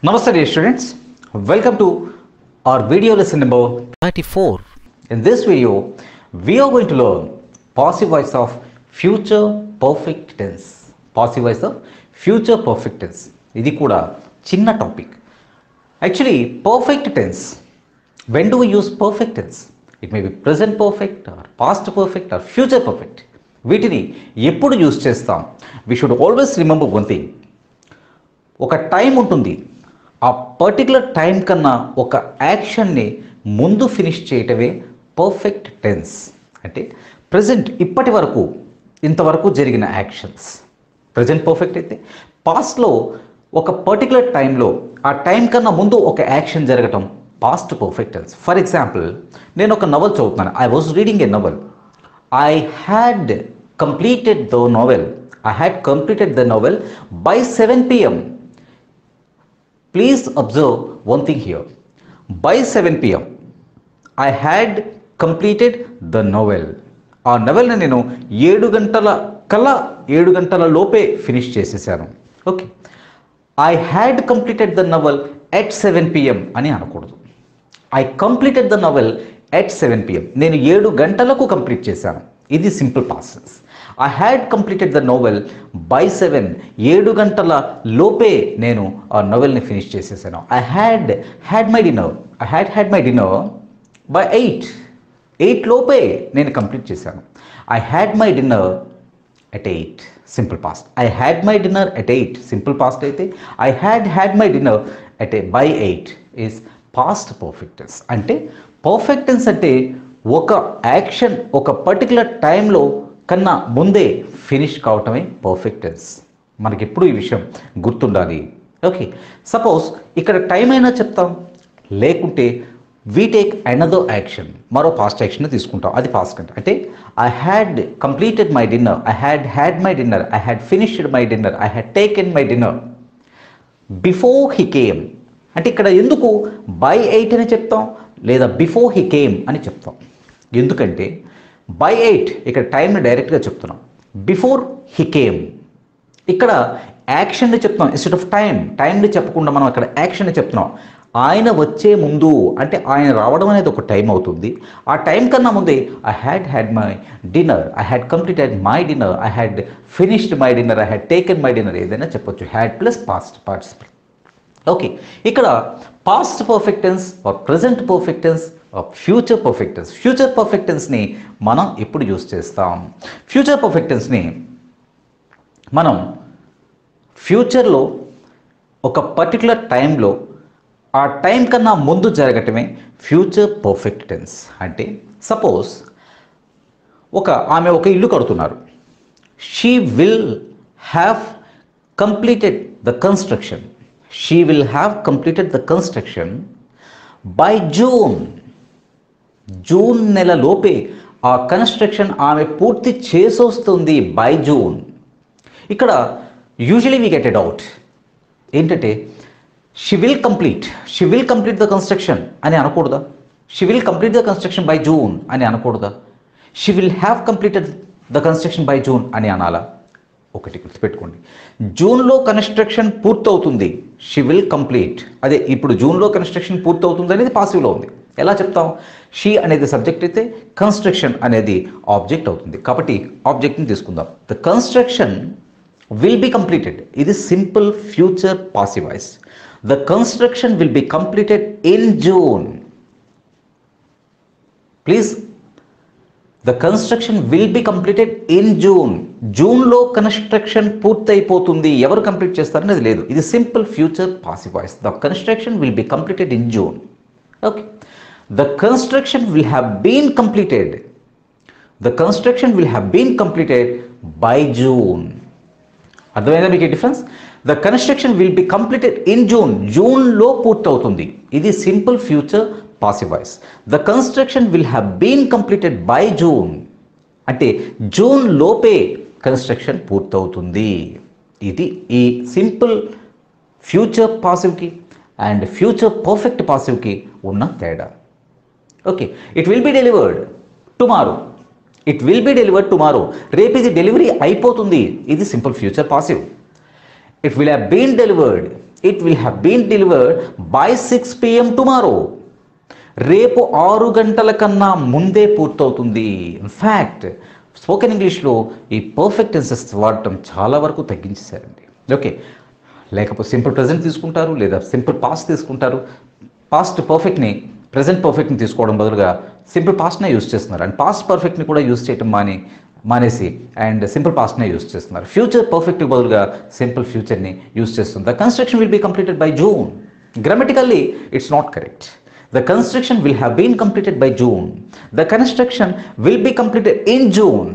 Namaste dear students, welcome to our video lesson number 34. In this video, we are going to learn passive voice of future perfect tense. Passive voice of future perfect tense. ఇది కూడా చిన్న topic. Actually, perfect tense. When do we use perfect tense? It may be present perfect or past perfect or future perfect. వీటిని ఎప్పుడు use చేస్తాం? We should always remember one thing. ఒక time ఉంటుంది. ఆ particular time కన్నా ఒక యాక్షన్ని ముందు finish చేయటమే పర్ఫెక్ట్ టెన్స్. అంటే ప్రజెంట్ ఇప్పటి వరకు ఇంతవరకు జరిగిన యాక్షన్స్ ప్రజెంట్ పర్ఫెక్ట్ అయితే, పాస్ట్లో ఒక పర్టికులర్ టైంలో ఆ టైం కన్నా ముందు ఒక యాక్షన్ జరగటం past perfect tense. For example, నేను ఒక నవల్ చదువుతున్నాను. I was reading a novel. I had completed the novel by 7 p.m. Please observe one thing here. By 7 p.m. I had completed the novel. ఆ నవల్ని నేను 7 గంటల లోపే finish చేసేసాను. Okay, I had completed the novel at 7 p.m. అని అనకూడదు. I completed the novel at 7 p.m. నేను 7 గంటలకు complete చేశాను. ఇది simple past tense. I had completed the novel by 7. 7 గంటల లోపే నేను ఆ నవల్ని ఫినిష్ చేసేసాను. I had my dinner by 8. 8 లోపే నేను కంప్లీట్ చేశాను. I had my dinner at 8. Simple past. I had my dinner at 8. Simple past అయితే I had my dinner by 8 is past perfect tense. అంటే పర్ఫెక్ట్ టెన్స్ అంటే ఒక action ఒక particular టైంలో కన్నా ముందే ఫినిష్ కావటమే పర్ఫెక్ట్ టెన్స్. మనకి ఎప్పుడు ఈ విషయం గుర్తుండాలి. ఓకే, సపోజ్ ఇక్కడ టైం అయినా చెప్తాం, లేకుంటే వీ టేక్ అనదర్ యాక్షన్, మరో పాస్ట్ యాక్షన్ తీసుకుంటాం, అది పాస్ట్ టెన్స్. అంటే I had completed my dinner, I had my dinner, I had finished my dinner, I had taken my dinner before he came. అంటే ఇక్కడ ఎందుకు బై 8 అని చెప్తాం లేదా బిఫోర్ హీ కేమ్ అని చెప్తాం? ఎందుకంటే బై 8 ఇక్కడ టైంని డైరెక్ట్గా చెప్తున్నాం. బిఫోర్ హీ కేమ్ ఇక్కడ యాక్షన్ని చెప్తున్నాం. ఇన్స్టెడ్ ఆఫ్ టైంని చెప్పకుండా మనం అక్కడ యాక్షన్ని చెప్తున్నాం. ఆయన వచ్చే ముందు అంటే ఆయన రావడం అనేది ఒక టైం అవుతుంది. ఆ టైం కన్నా ముందే I had my dinner, I had completed my dinner, I had finished my dinner, I had taken my dinner, ఏదైనా చెప్పొచ్చు. Had plus past participle. Okay, ఇక్కడ past perfect tense or present perfect tense or future perfect tense. Future perfect టెన్స్ని మనం ఎప్పుడు use చేస్తాం? Future perfect టెన్స్ని మనం ఫ్యూచర్లో ఒక పర్టికులర్ టైంలో ఆ టైం కన్నా ముందు జరగటమే ఫ్యూచర్ పర్ఫెక్ట్ టెన్స్. అంటే సపోజ్ ఆమె ఒక ఇల్లు కడుతున్నారు. She will have completed the construction. She will have completed the construction by June. June నెల లోపే ఆ కన్స్ట్రక్షన్ ఆమె పూర్తి చేసొస్తుంది బై జూన్. ఇక్కడ usually we get a doubt ఏంటంటే she will complete the construction అని అనకూడదా? She will complete the construction by June అని అనకూడదా? She will have completed the construction by June అని అనాలా? ఒకటి గుర్తుపెట్టుకోండి, జూన్లో కన్స్ట్రక్షన్ పూర్తవుతుంది, షీ విల్ కంప్లీట్. అదే ఇప్పుడు జూన్లో కన్స్ట్రక్షన్ పూర్తవుతుంది అనేది పాసివ్లో ఉంది. ఎలా చెప్తాం? షీ అనేది సబ్జెక్ట్ అయితే కన్స్ట్రక్షన్ అనేది ఆబ్జెక్ట్ అవుతుంది. కాబట్టి ఆబ్జెక్ట్ని తీసుకుందాం. The construction will be completed. ఇది simple future passive voice. The construction will be completed in June. Please, the construction will be completed in June. జూన్లో కన్స్ట్రక్షన్ పూర్తయిపోతుంది. ఎవరు కంప్లీట్ చేస్తారనేది లేదు. ఇది simple future passive voice. The construction will be completed in June. Okay, the construction will have been completed. The construction will have been completed by June. అర్థమైందా మీకు ఈ difference? The construction will be completed in June. జూన్లో పూర్తవుతుంది. ఇది simple future passive voice. The construction will have been completed by June అంటే June లోపే construction పూర్తవుతుంది. ఇది ఈ సింపుల్ ఫ్యూచర్ పాసివ్కి అండ్ ఫ్యూచర్ పర్ఫెక్ట్ పాసివ్కి ఉన్న తేడా. Okay, it will be delivered tomorrow. రేపు ఇది డెలివరీ అయిపోతుంది. ఇది simple future passive. It will have been delivered. It will have been delivered by 6 PM tomorrow. రేపు 6 గంటల కన్నా ముందే పూర్తవుతుంది. ఇన్ఫ్యాక్ట్ స్పోకెన్ ఇంగ్లీష్లో ఈ పర్ఫెక్ట్ టెన్సెస్ వాడటం చాలా వరకు తగ్గించేశారండి. ఓకే, లేకపోతే సింపుల్ ప్రజెంట్ తీసుకుంటారు లేదా సింపుల్ పాస్ట్ తీసుకుంటారు. పాస్ట్ పర్ఫెక్ట్ని ప్రజెంట్ పర్ఫెక్ట్ని తీసుకోవడం బదులుగా సింపుల్ పాస్ట్నే యూజ్ చేస్తున్నారు. అండ్ పాస్ట్ పర్ఫెక్ట్ని కూడా యూజ్ చేయటం మానేసి అండ్ సింపుల్ పాస్ట్నే యూజ్ చేస్తున్నారు. ఫ్యూచర్ పర్ఫెక్ట్ బదులుగా సింపుల్ ఫ్యూచర్ని యూజ్ చేస్తుంది. The construction will be completed by June. Grammatically it's not correct. The construction will have been completed by June. The construction will be completed in June.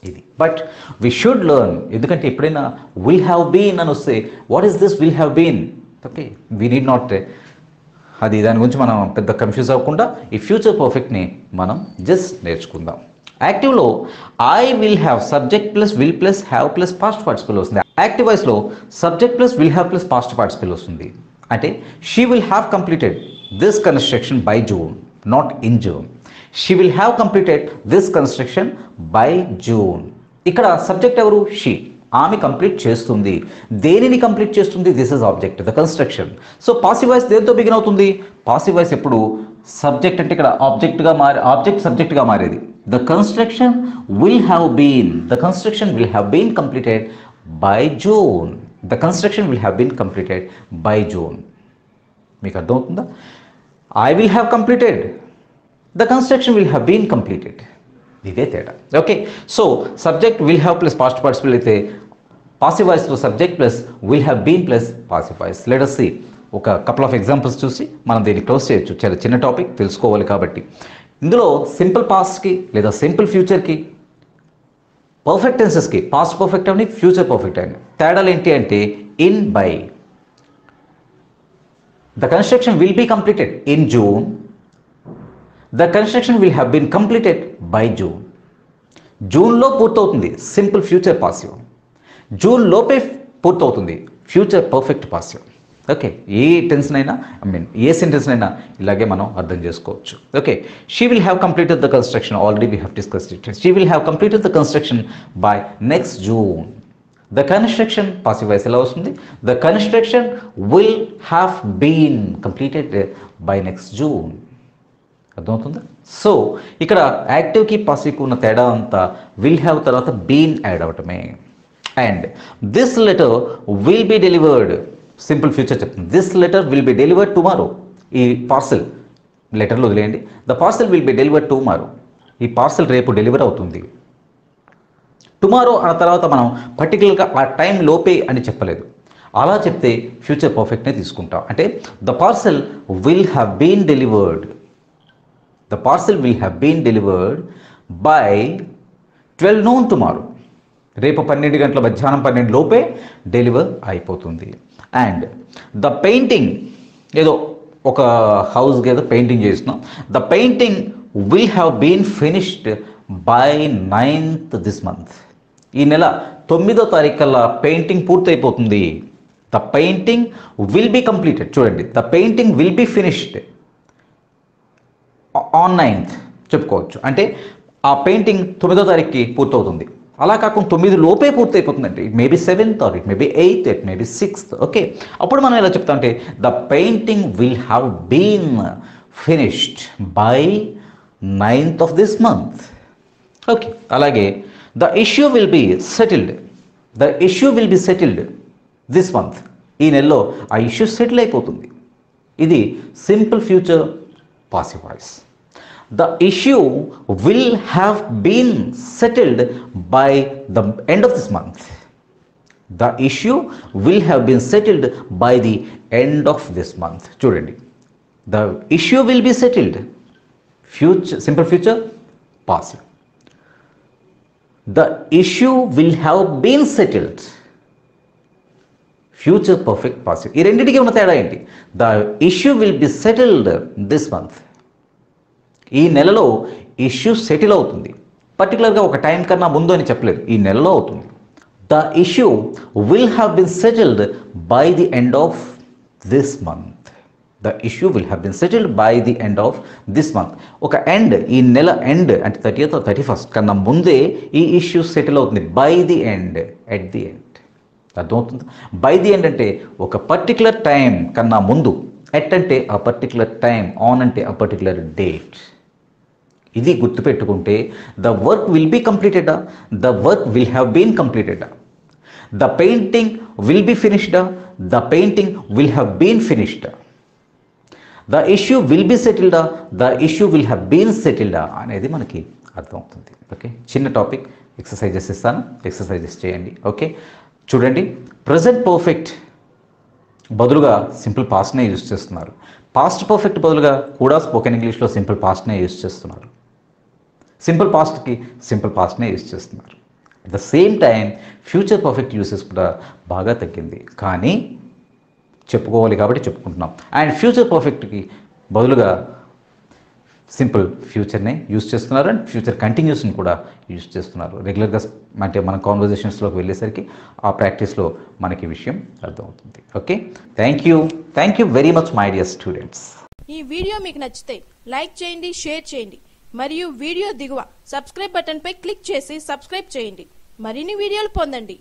ఇది but we should learn. ఎందుకంటే ఎప్పుడైనా will have been అని వస్తే what is this will have been? Okay, we need not అది దాని గురించి మనం పెద్ద కన్ఫ్యూజ్ అవ్వకుండా ఈ ఫ్యూచర్ పర్ఫెక్ట్ని మనం జస్ట్ నేర్చుకుందాం. యాక్టివ్లో I will have subject plus will plus have plus past participle వస్తుంది. యాక్టివ్ వాయిస్లో subject plus will have plus past participle వస్తుంది. అంటే she will have completed this construction by June, not in June. She will have completed this construction by June. ఇక్కడ subject ఎవరు? She. ఆమె complete చేస్తుంది. దేనిని complete చేస్తుంది? This is object, the construction. So passive voice దేనితో begin అవుతుంది? Passive voice ఎప్పుడు subject అంటే ఇక్కడ ఆబ్జెక్ట్ సబ్జెక్ట్గా మారేది. The construction will have been, the construction will have been completed by June. The construction will have been completed by June. మీకు అర్థమవుతుందా? I will have completed, the construction will have been completed. ఇదే తేడా. Okay, so subject will have plus past participle అయితే passive వాయిస్లో subject plus will have been plus passive voice. Let us see ఒక couple of examples చూసి మనం దీన్ని close చేయొచ్చు. చాలా చిన్న టాపిక్, తెలుసుకోవాలి కాబట్టి. ఇందులో సింపుల్ పాస్ట్కి లేదా సింపుల్ ఫ్యూచర్కి, పర్ఫెక్ట్ టెన్సెస్కి పాస్ట్ పర్ఫెక్ట్ అని ఫ్యూచర్ పర్ఫెక్ట్ అని తేడాలు ఏంటి అంటే in by. The construction will be completed in June, the construction will have been completed by June. జూన్లో పూర్తవుతుంది సింపుల్ ఫ్యూచర్ పాసివ్, జూన్ లోపే పూర్తవుతుంది ఫ్యూచర్ పర్ఫెక్ట్ పాసివ్. ఓకే, ఏ టెన్స్ అయినా ఏ సెంటెన్స్ అయినా ఇలాగే మనం అర్థం చేసుకోవచ్చు. Okay, she will have completed the construction, already we have discussed it. She will have completed the construction by next June. The construction passive voice ఎలా వస్తుంది? The construction will have been completed by next June. అర్థమవుతుందా? So ఇక్కడ యాక్టివ్కి పాసివ్కి ఉన్న తేడా అంతా will have తర్వాత బీన్ యాడ్ అవటమే. And this letter will be delivered, simple future చెప్తుంది. This letter will be delivered tomorrow. ఈ పార్సల్ లెటర్లో వదిలేయండి. The parcel will be delivered tomorrow. ఈ పార్సల్ రేపు డెలివర్ అవుతుంది. టుమారో అన్న తర్వాత మనం పర్టికులర్గా ఆ టైం లోపే అని చెప్పలేదు. అలా చెప్తే ఫ్యూచర్ పర్ఫెక్ట్నే తీసుకుంటాం. అంటే the parcel will have been delivered, the parcel will have been delivered by 12 noon tomorrow. రేపు 12 గంటల మధ్యాహ్నం 12 లోపే డెలివర్ అయిపోతుంది. అండ్ ద పెయింటింగ్, ఏదో ఒక హౌస్కి ఏదో పెయింటింగ్ చేస్తున్నాం. The painting will have been finished by 9th this month. ఈ నెల 9వ తారీఖు కల్లా పెయింటింగ్ పూర్తయిపోతుంది. The painting will be completed. చూడండి, the painting will be finished on 9th చెప్పుకోవచ్చు. అంటే ఆ పెయింటింగ్ 9వ తారీఖుకి పూర్తవుతుంది. అలా కాకుండా 9 లోపే పూర్తి అయిపోతుందండి. It may be 7th or it may be 8th, it may be 6th. Okay, అప్పుడు మనం ఎలా చెప్తాం అంటే the painting will have been finished by 9th of this month. Okay, అలాగే the issue will be settled, the issue will be settled this month. ఈ నెలలో ఆ issue settle అయిపోతుంది. ఇది simple future passive voice. The issue will have been settled by the end of this month. The issue will have been settled by the end of this month. చూడండి, the issue will be settled, future simple future passive. The issue will have been settled, future perfect passive. ఈ రెండింటికి ఉన్న తేడా ఏంటి? The issue will be settled this month. ఈ నెలలో issue settle అవుతుంది. పర్టికులర్గా ఒక టైం కన్నా ముందు అని చెప్పలేదు, ఈ నెలలో అవుతుంది. The issue will have been settled by the end of this month. The issue will have been settled by the end of this month. ఒక ఎండ్, ఈ నెల ఎండ్ అంటే 30th or 31st కన్నా ముందే ఈ ఇష్యూ సెటిల్ అవుతుంది. By the end, at the end. అర్థమవుతుంది. By the end అంటే ఒక పర్టికులర్ టైం కన్నా ముందు, ఎట్ అంటే ఆ పర్టికులర్ టైం, ఆన్ అంటే ఆ పర్టికులర్ డేట్. ఇది గుర్తుపెట్టుకుంటే ద వర్క్ విల్ బీ కంప్లీటెడా, the work will have been కంప్లీటెడా, ద పెయింటింగ్ విల్ బీ ఫినిష్డా, the painting will have been ఫినిష్డా, ద ఇష్యూ విల్ బీ సెటిల్డా, the issue will have been సెటిల్డా అనేది మనకి అర్థమవుతుంది. ఓకే, చిన్న టాపిక్ ఎక్సర్సైజెస్ ఇస్తాను, ఎక్సర్సైజెస్ చేయండి. ఓకే, చూడండి, ప్రజెంట్ పర్ఫెక్ట్ బదులుగా సింపుల్ పాస్ట్నే యూజ్ చేస్తున్నారు. పాస్ట్ పర్ఫెక్ట్ బదులుగా కూడా స్పోకెన్ ఇంగ్లీష్లో సింపుల్ పాస్ట్నే యూజ్ చేస్తున్నారు. సింపుల్ పాస్ట్కి సింపుల్ పాస్ట్నే యూజ్ చేస్తున్నారు. At the same time future perfect uses కూడా బాగా తగ్గింది, కానీ చెప్పుకోవాలి కాబట్టి చెప్పుకుంటున్నాం. అండ్ ఫ్యూచర్ పర్ఫెక్ట్కి బదులుగా సింపుల్ ఫ్యూచర్నే యూజ్ చేస్తున్నారు అండ్ ఫ్యూచర్ కంటిన్యూస్ని కూడా యూజ్ చేస్తున్నారు. రెగ్యులర్గా అంటే మన కాన్వర్జేషన్స్లోకి వెళ్ళేసరికి ఆ ప్రాక్టీస్లో మనకి విషయం అర్థమవుతుంది. Okay, thank you very much my dear students. ఈ వీడియో మీకు నచ్చితే లైక్ చేయండి, షేర్ చేయండి మరియు వీడియో దిగువ సబ్స్క్రైబ్ బటన్పై క్లిక్ చేసి సబ్స్క్రైబ్ చేయండి. మరిన్ని వీడియోలు పొందండి.